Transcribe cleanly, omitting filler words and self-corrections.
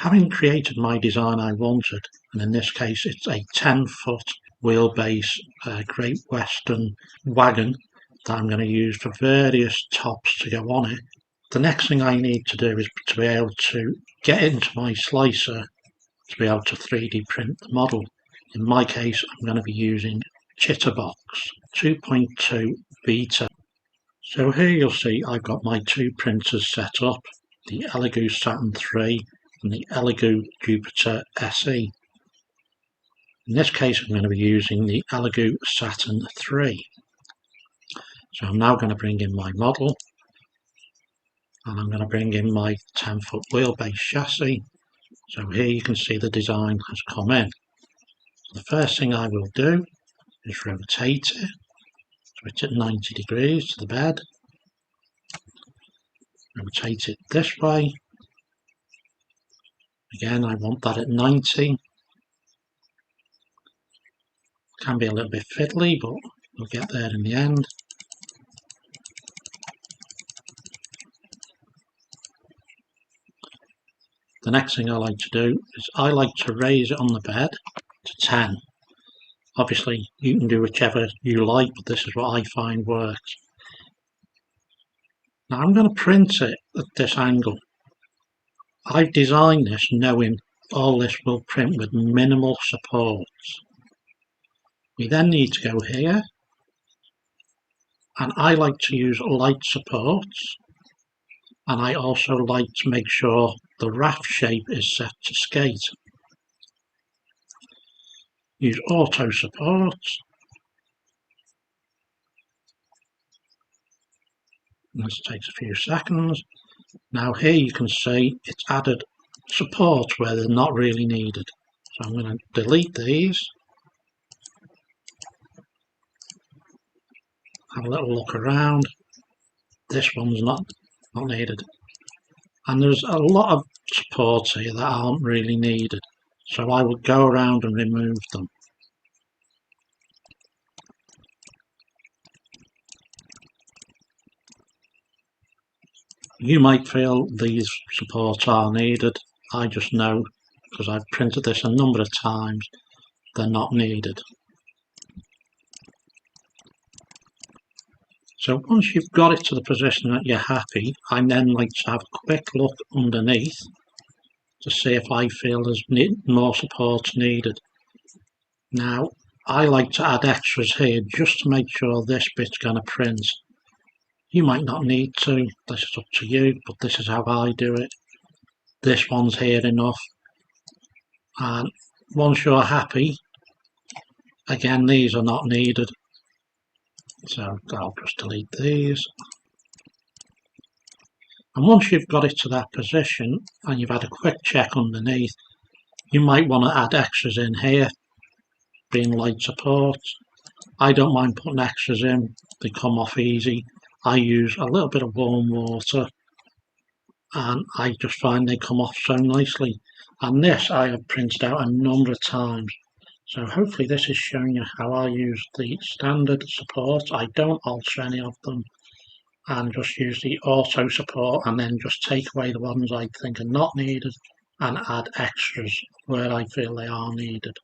Having created my design I wanted, and in this case it's a 10-foot wheelbase Great Western wagon that I'm going to use for various tops to go on it, the next thing I need to do is to be able to get into my slicer to be able to 3D print the model. In my case, I'm going to be using Chitubox 2.2 beta. So here you'll see I've got my two printers set up, the Elegoo Saturn 3 and the Elegoo Jupiter SE. In this case I'm going to be using the Elegoo Saturn 3. So I'm now going to bring in my model, and I'm going to bring in my 10-foot wheelbase chassis. So here you can see the design has come in. So the first thing I will do is rotate it, switch it 90 degrees to the bed, rotate it this way. Again, I want that at 90. Can be a little bit fiddly, but we'll get there in the end. The next thing I like to do is I like to raise it on the bed to 10. Obviously you can do whichever you like, but this is what I find works. Now I'm going to print it at this angle. I've designed this knowing all this will print with minimal supports. We then need to go here, and I like to use light supports, and I also like to make sure the raft shape is set to skate. Use auto supports. This takes a few seconds. Now here you can see it's added supports where they're not really needed. So I'm going to delete these. Have a little look around. This one's not needed. And there's a lot of supports here that aren't really needed. So I will go around and remove them. You might feel these supports are needed. I just know, because I've printed this a number of times, they're not needed. So once you've got it to the position that you're happy, I then like to have a quick look underneath to see if I feel there's more support needed. Now I like to add extras here just to make sure this bit's going to print. You might not need to, this is up to you, but this is how I do it. This one's here enough, and once you're happy, again these are not needed, so I'll just delete these. And once you've got it to that position and you've had a quick check underneath, you might want to add extras in here, being light supports. I don't mind putting extras in, they come off easy. I use a little bit of warm water and I just find they come off so nicely. And this I have printed out a number of times. So hopefully this is showing you how I use the standard supports. I don't alter any of them, and just use the auto support, and then just take away the ones I think are not needed and add extras where I feel they are needed.